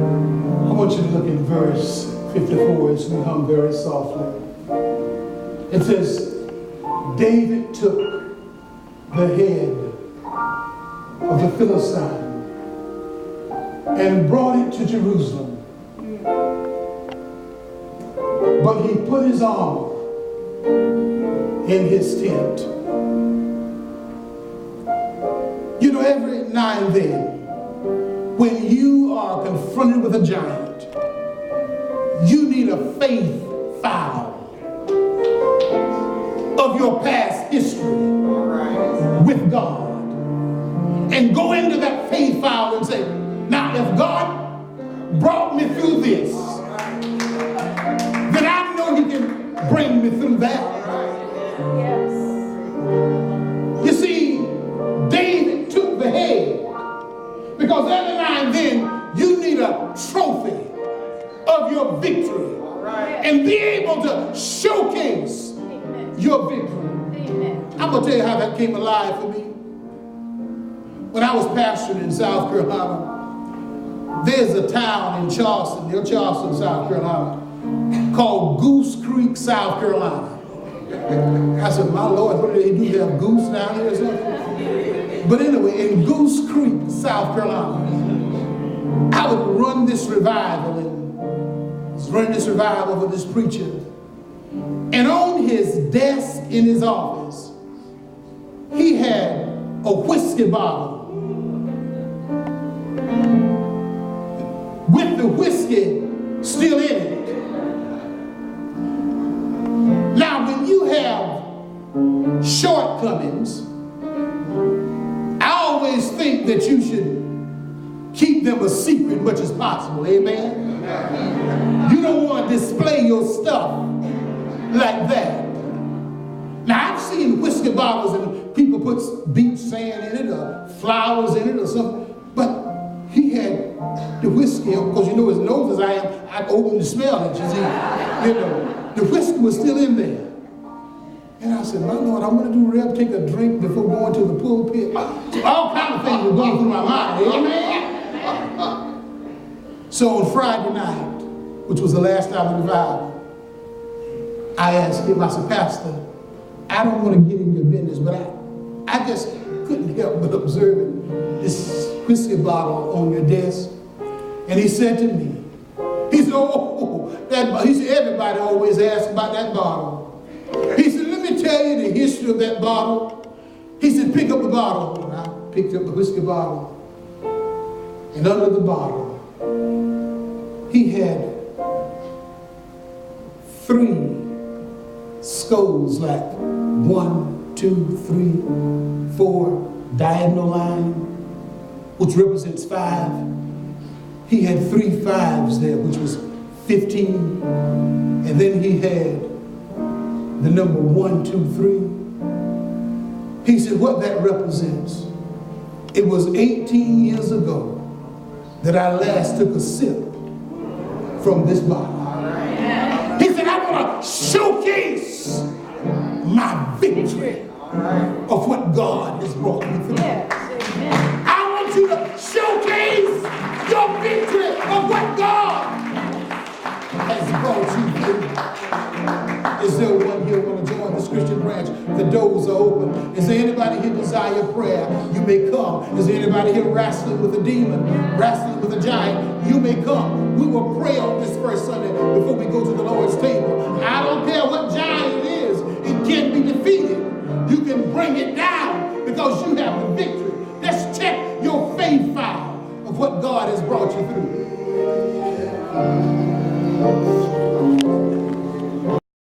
I want you to look at verse 54 as we hum very softly. It says, David took the head of the Philistine and brought it to Jerusalem. But he put his armor in his tent. You know, every now and then, when you are confronted with a giant, you need a faith file of your past history with God. And go into that faith file and say, now if God brought me through this, then I know he can bring me through that. Yes. You see, David took the head because every now and then you need a trophy of your victory and be able to showcase your victory. I'm going to tell you how that came alive for me. When I was pastoring in South Carolina, there's a town in Charleston, near Charleston, South Carolina, called Goose Creek, South Carolina. I said, my Lord, what do they do? They have goose down here or something? But anyway, in Goose Creek, South Carolina, I would run this revival and was running this revival with this preacher. And on his desk in his office, he had a whiskey bottle with the whiskey still in it. Now, when you have shortcomings, I always think that you should keep them a secret much as possible. Amen? You don't want to display your stuff like that. Now, I've seen whiskey bottles and people put beach sand in it or flowers in it or something, but he had the whiskey, because you know as nose as I am, I open to smell it, you see. You know, the whiskey was still in there. And I said, my Lord, I want to do Rev, take a drink before going to the pulpit. All kinds of things were going through my mind, amen? So on Friday night, which was the last time of the revival, I asked him, I said, Pastor, I don't want to get in your business, but I just couldn't help but observing this whiskey bottle on your desk. And he said to me, he said, he said, everybody always asks about that bottle. He said, let me tell you the history of that bottle. He said, pick up the bottle. And I picked up the whiskey bottle. And under the bottle, he had 3 skulls, like 1, 2, 3, 4 diagonal line, which represents 5. He had 3 5s there, which was 15. And then he had the number 1, 2, 3. He said, what that represents, it was 18 years ago that I last took a sip from this bottle. He said, I want to showcase my victory of what God has brought me through. I want you to showcase your victory of what God has brought you through. Is there one here want to join this Christian branch? The doors are open. Is there anybody here desire prayer? You may come. Is there anybody here wrestling with a demon, wrestling with a giant? You may come. We will pray on this first Sunday before we go to the Lord's table. I don't care what giant it is. It can be defeated. You can bring it down because you have the victory. Let's check your faith file of what God has brought you through.